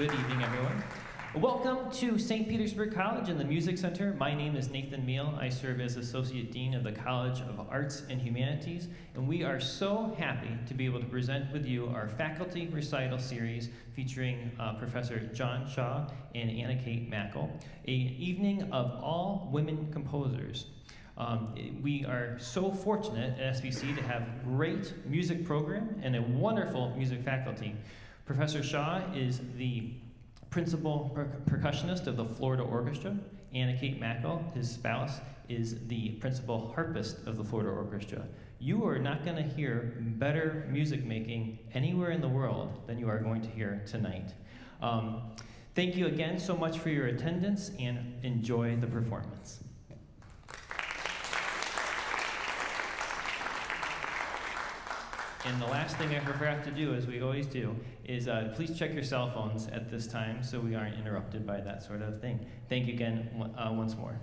Good evening, everyone. Welcome to St. Petersburg College and the Music Center. My name is Nathan Meal. I serve as Associate Dean of the College of Arts and Humanities, and we are so happy to be able to present with you our faculty recital series featuring Professor John Shaw and Anna Kate Mackle, an evening of all women composers. We are so fortunate at SPC to have great music program and a wonderful music faculty. Professor Shaw is the principal percussionist of the Florida Orchestra. Anna Kate Mackle, his spouse, is the principal harpist of the Florida Orchestra. You are not going to hear better music making anywhere in the world than you are going to hear tonight. Thank you again so much for your attendance and enjoy the performance. And the last thing I forgot to do, as we always do, is please check your cell phones at this time so we aren't interrupted by that sort of thing. Thank you again once more.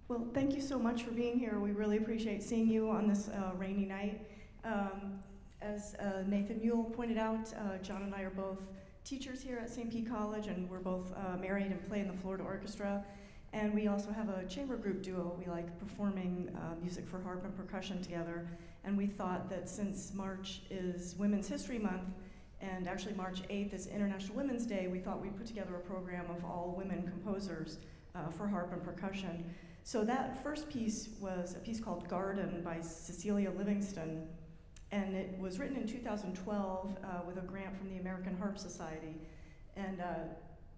Well, thank you so much for being here. We really appreciate seeing you on this rainy night. As Nathan Mule pointed out, John and I are both teachers here at St. Pete College, and we're both married and play in the Florida Orchestra. And we also have a chamber group duo. We like performing music for harp and percussion together. And we thought that since March is Women's History Month, and actually March 8th is International Women's Day, we thought we'd put together a program of all women composers for harp and percussion. So that first piece was a piece called Garden by Cecilia Livingston, and it was written in 2012 with a grant from the American Harp Society. And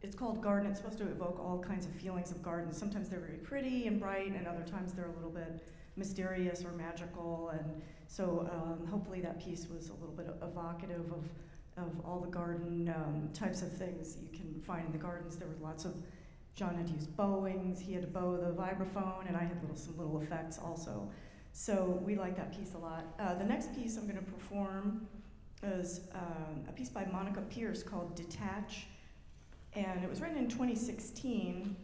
it's called Garden. It's supposed to evoke all kinds of feelings of gardens. Sometimes they're very pretty and bright, and other times they're a little bit mysterious or magical. And so hopefully that piece was a little bit evocative of all the garden types of things you can find in the gardens. There were lots of, John had used bowings, he had to bow the vibraphone, and I had some little effects also. So we like that piece a lot. The next piece I'm gonna perform is a piece by Monica Pierce called Detach, and it was written in 2016.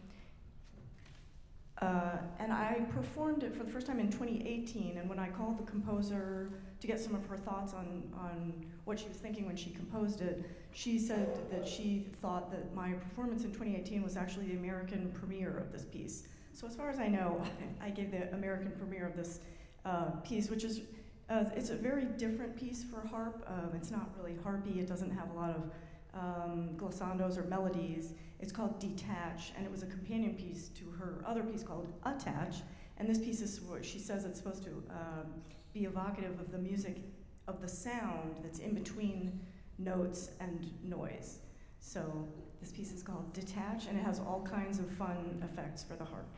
And I performed it for the first time in 2018, and when I called the composer to get some of her thoughts on what she was thinking when she composed it, she said that she thought that my performance in 2018 was actually the American premiere of this piece. So as far as I know, I gave the American premiere of this piece, which is, it's a very different piece for harp. It's not really harpy, it doesn't have a lot of glissandos or melodies. It's called Detach, and it was a companion piece to her other piece called Attach. And this piece is what she says it's supposed to be evocative of the music, of the sound that's in between notes and noise. So this piece is called Detach, and it has all kinds of fun effects for the harp.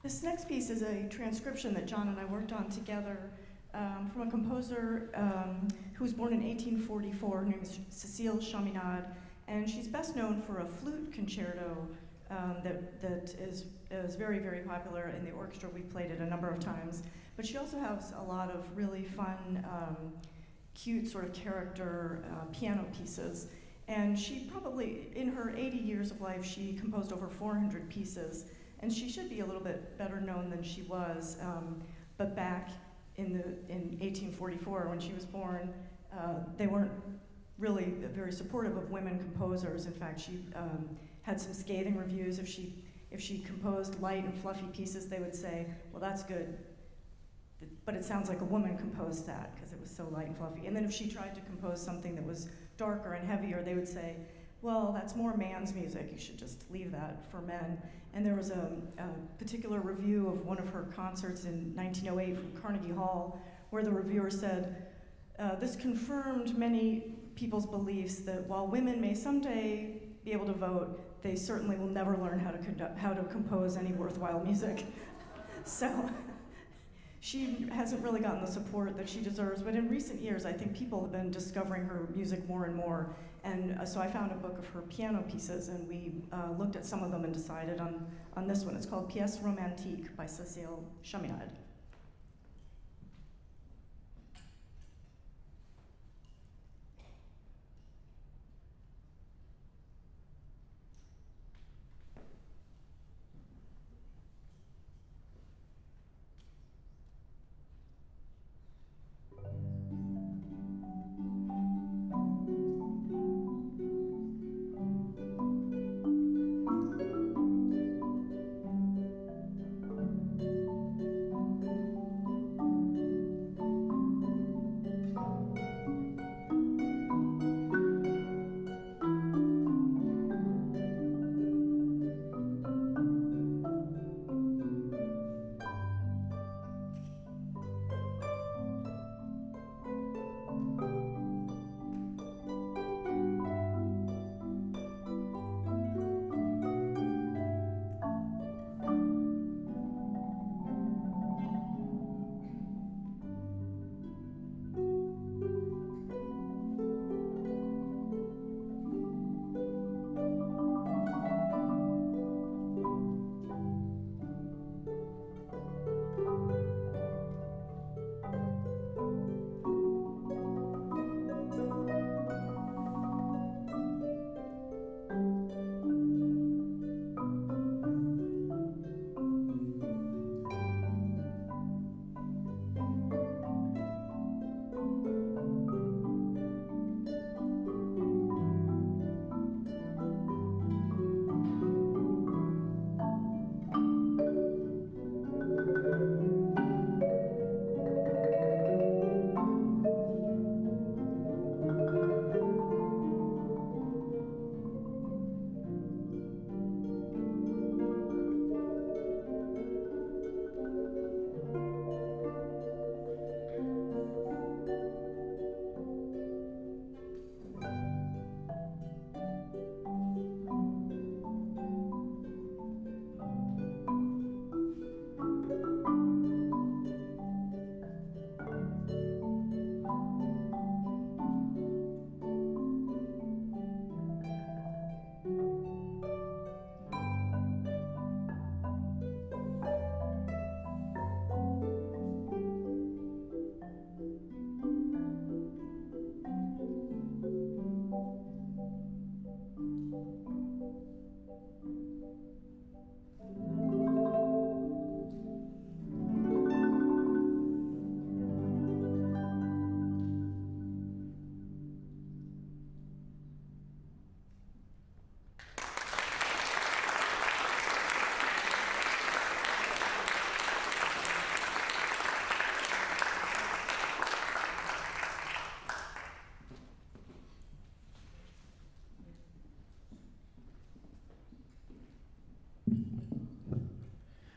This next piece is a transcription that John and I worked on together from a composer who was born in 1844. Her name is Cécile Chaminade, and she's best known for a flute concerto that is very, very popular in the orchestra. We've played it a number of times. But she also has a lot of really fun, cute sort of character piano pieces. And she probably, in her 80 years of life, she composed over 400 pieces. And she should be a little bit better known than she was. But back in 1844, when she was born, they weren't really very supportive of women composers. In fact, she had some scathing reviews. If she composed light and fluffy pieces, they would say, well, that's good, but it sounds like a woman composed that because it was so light and fluffy. And then if she tried to compose something that was darker and heavier, they would say, well, that's more man's music, you should just leave that for men. And there was a particular review of one of her concerts in 1908 from Carnegie Hall, where the reviewer said, this confirmed many people's beliefs that while women may someday be able to vote, they certainly will never learn how to compose any worthwhile music. So she hasn't really gotten the support that she deserves, but in recent years, I think people have been discovering her music more and more. And so I found a book of her piano pieces, and we looked at some of them and decided on this one. It's called Pièce Romantique by Cécile Chaminade.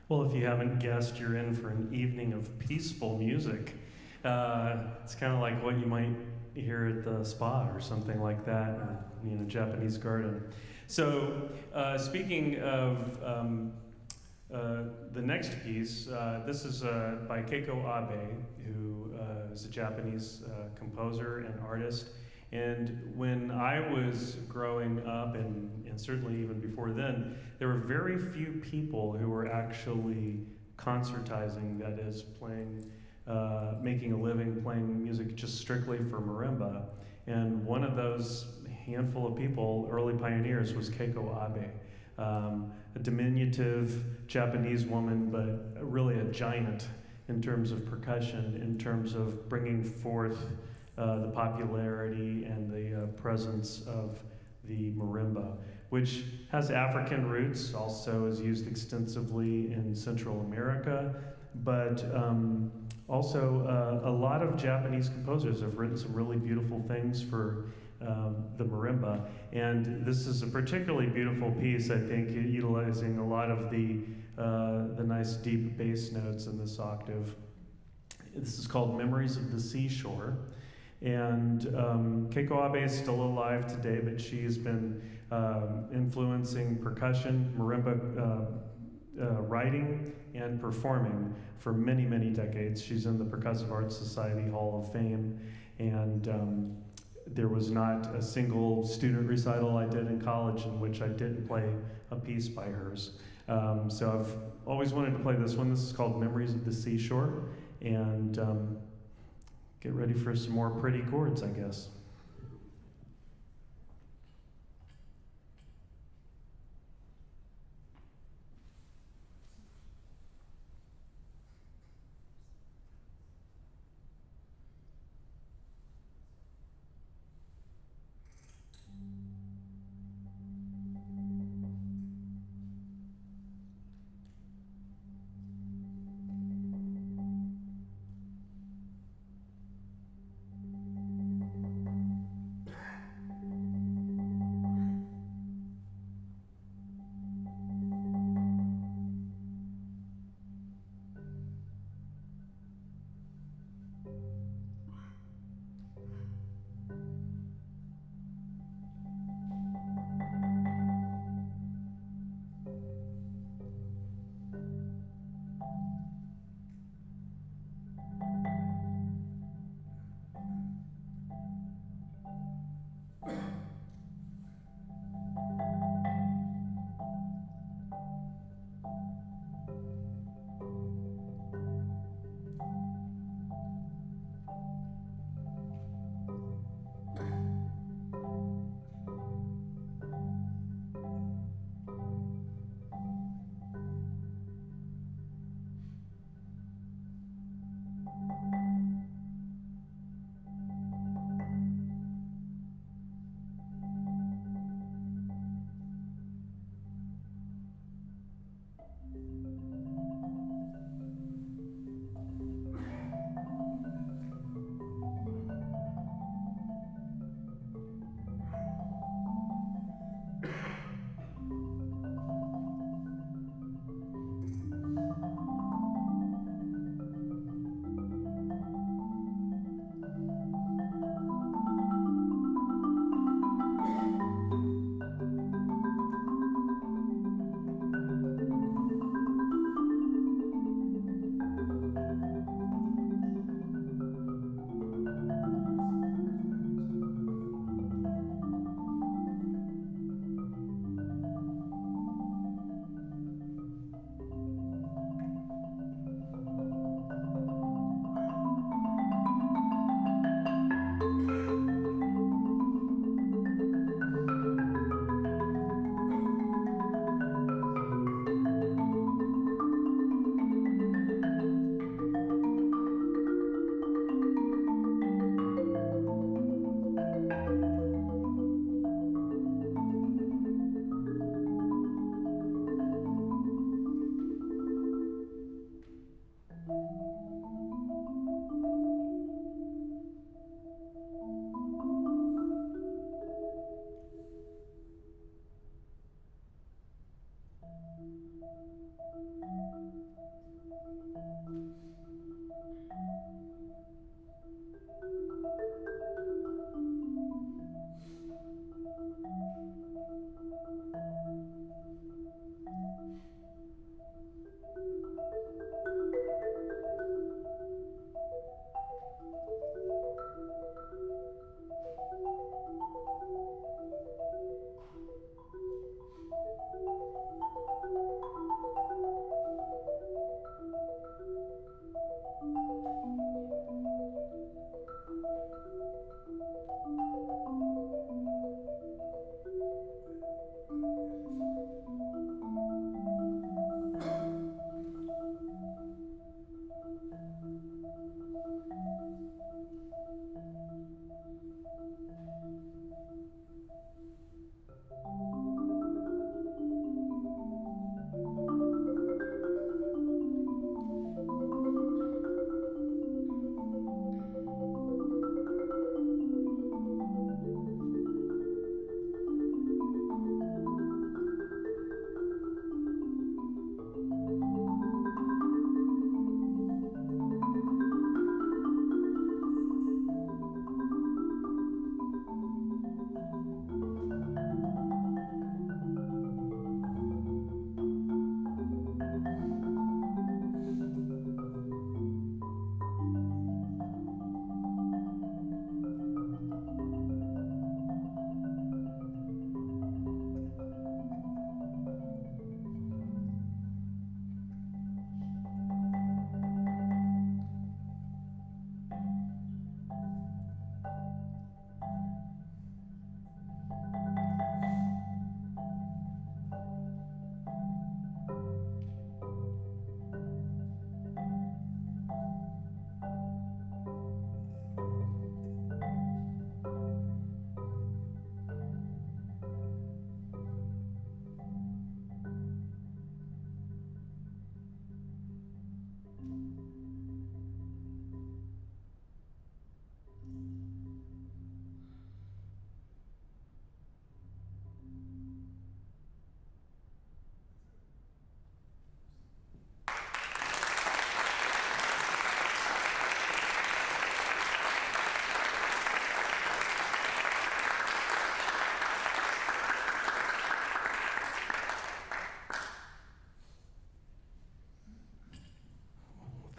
Well, if you haven't guessed, you're in for an evening of peaceful music. It's kind of like what you might hear at the spa or something like that, or Japanese garden. So, speaking of The next piece, this is by Keiko Abe, who is a Japanese composer and artist. And when I was growing up, and certainly even before then, there were very few people who were actually concertizing, that is, playing, making a living playing music just strictly for marimba. And one of those handful of people, early pioneers, was Keiko Abe. A diminutive Japanese woman, but really a giant in terms of percussion, in terms of bringing forth the popularity and the presence of the marimba, which has African roots, also is used extensively in Central America, but also a lot of Japanese composers have written some really beautiful things for the marimba. And this is a particularly beautiful piece, I think, utilizing a lot of the nice deep bass notes in this octave. This is called Memories of the Seashore. And Keiko Abe is still alive today, but she's been influencing percussion, marimba writing, and performing for many, many decades. She's in the Percussive Arts Society Hall of Fame, and there was not a single student recital I did in college in which I didn't play a piece by hers. So I've always wanted to play this one. This is called Memories of the Seashore, and get ready for some more pretty chords, I guess.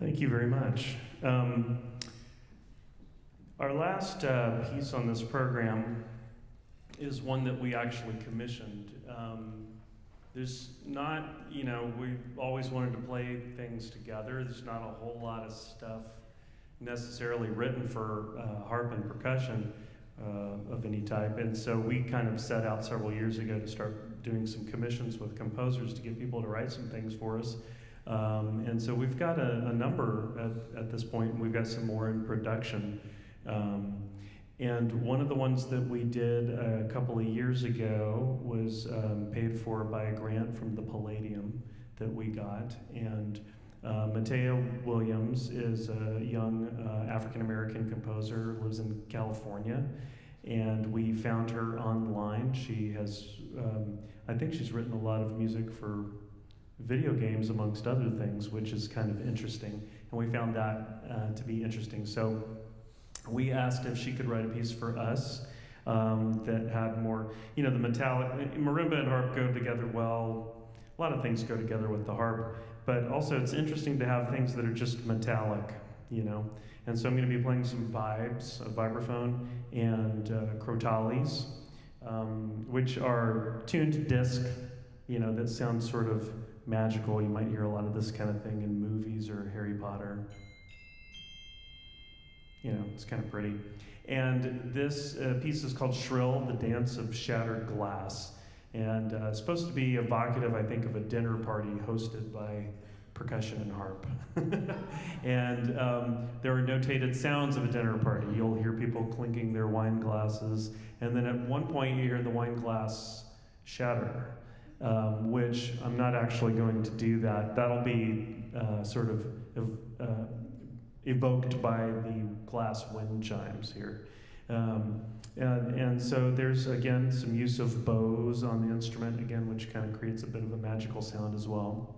Thank you very much. Our last piece on this program is one that we actually commissioned. There's not, we've always wanted to play things together. There's not a whole lot of stuff necessarily written for harp and percussion of any type. And so we kind of set out several years ago to start doing some commissions with composers to get people to write some things for us. And so we've got a number at this point, and we've got some more in production. And one of the ones that we did a couple of years ago was paid for by a grant from the Palladium that we got. And Matea Williams is a young African-American composer, lives in California. And we found her online. She has, I think she's written a lot of music for video games, amongst other things, which is kind of interesting. And we found that to be interesting. So we asked if she could write a piece for us that had more, the metallic, marimba and harp go together well. A lot of things go together with the harp, but also it's interesting to have things that are just metallic, And so I'm going to be playing some vibes, a vibraphone, and crotales, which are tuned disc, that sounds sort of magical. You might hear a lot of this kind of thing in movies or Harry Potter. It's kind of pretty. And this piece is called Shrill, the Dance of Shattered Glass. And it's supposed to be evocative, I think, of a dinner party hosted by percussion and harp. And there are notated sounds of a dinner party. You'll hear people clinking their wine glasses. And then at one point you hear the wine glass shatter, which I'm not actually going to do that. That'll be sort of evoked by the glass wind chimes here. And so there's, again, some use of bows on the instrument, again, which kind of creates a bit of a magical sound as well.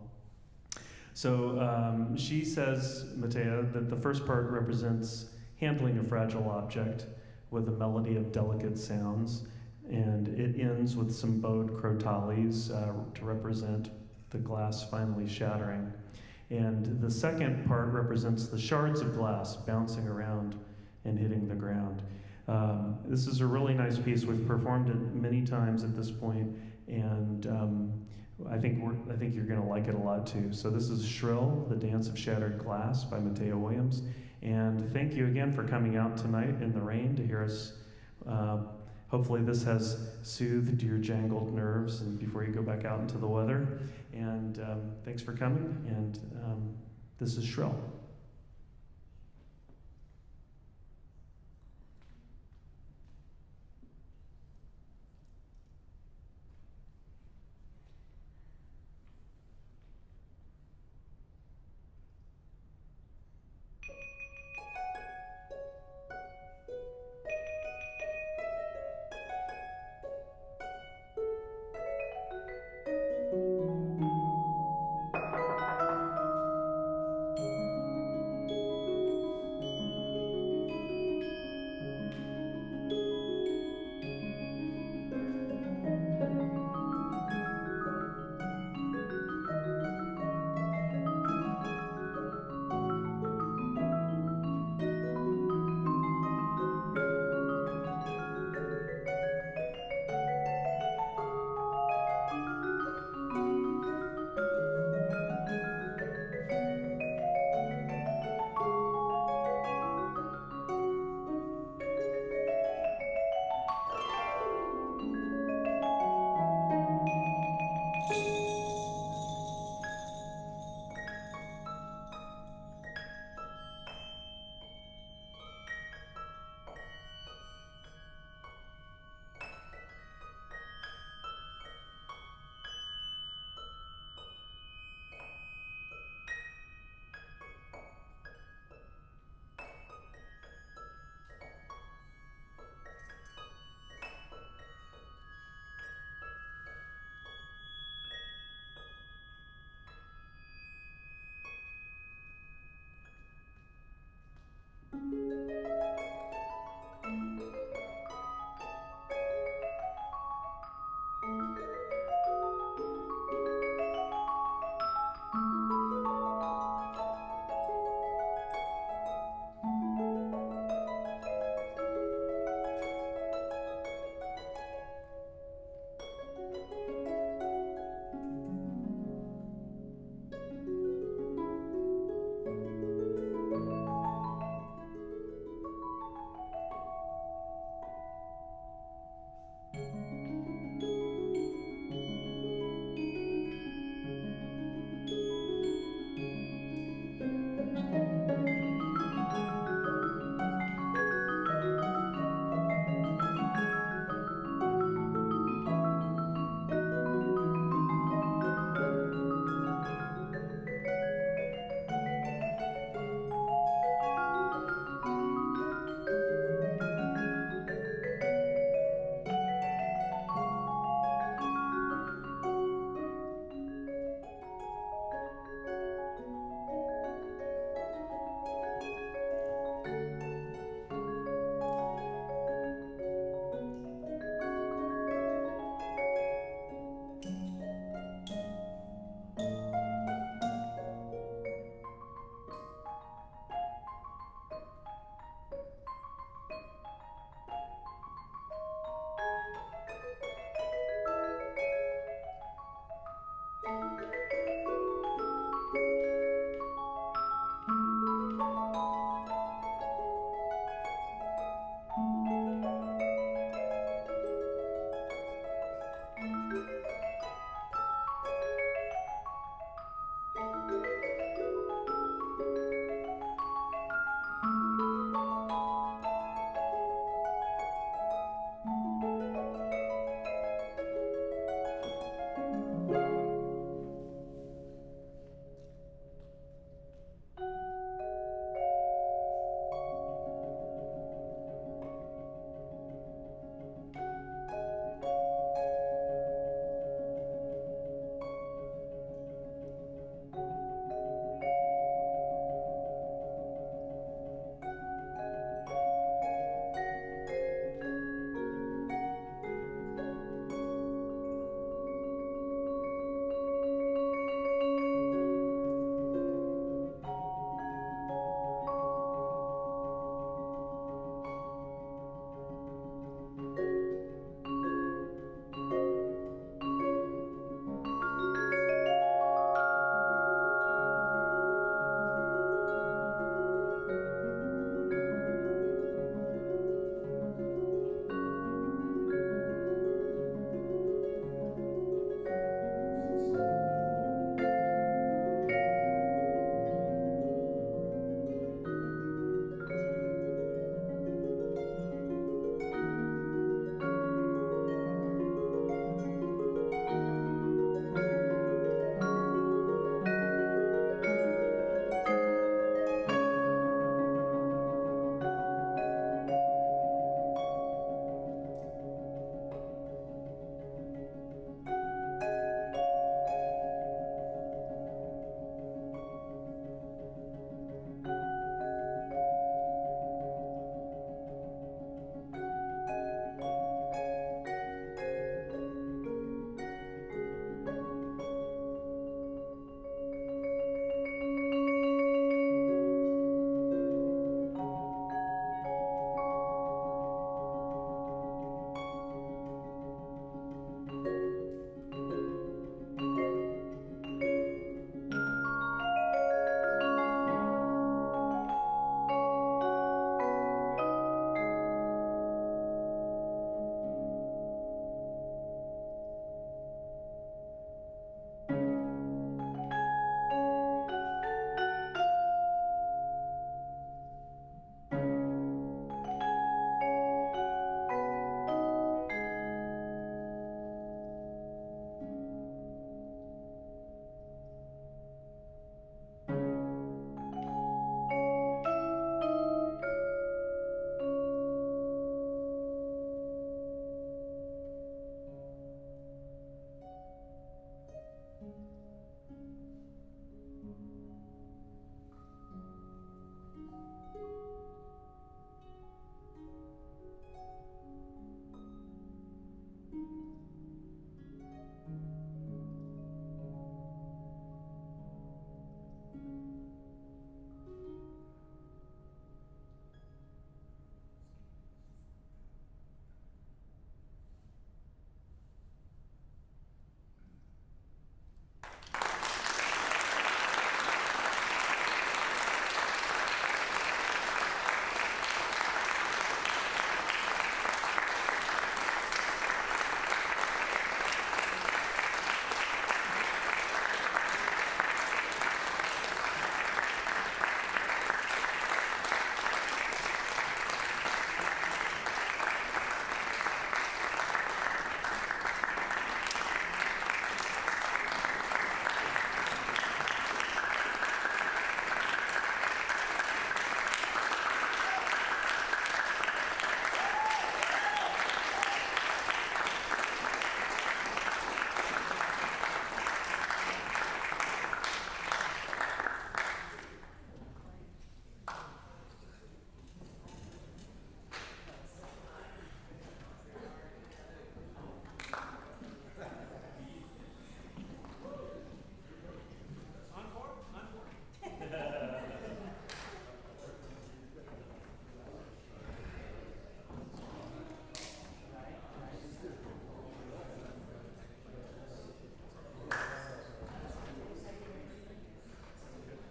So she says, Matea, that the first part represents handling a fragile object with a melody of delicate sounds, and it ends with some bowed crotales to represent the glass finally shattering. And the second part represents the shards of glass bouncing around and hitting the ground. This is a really nice piece. We've performed it many times at this point, and I think you're going to like it a lot too. So this is Shrill, the Dance of Shattered Glass by Matea Williams. And thank you again for coming out tonight in the rain to hear us. Hopefully this has soothed your jangled nerves and before you go back out into the weather. And thanks for coming, and this is Shrill.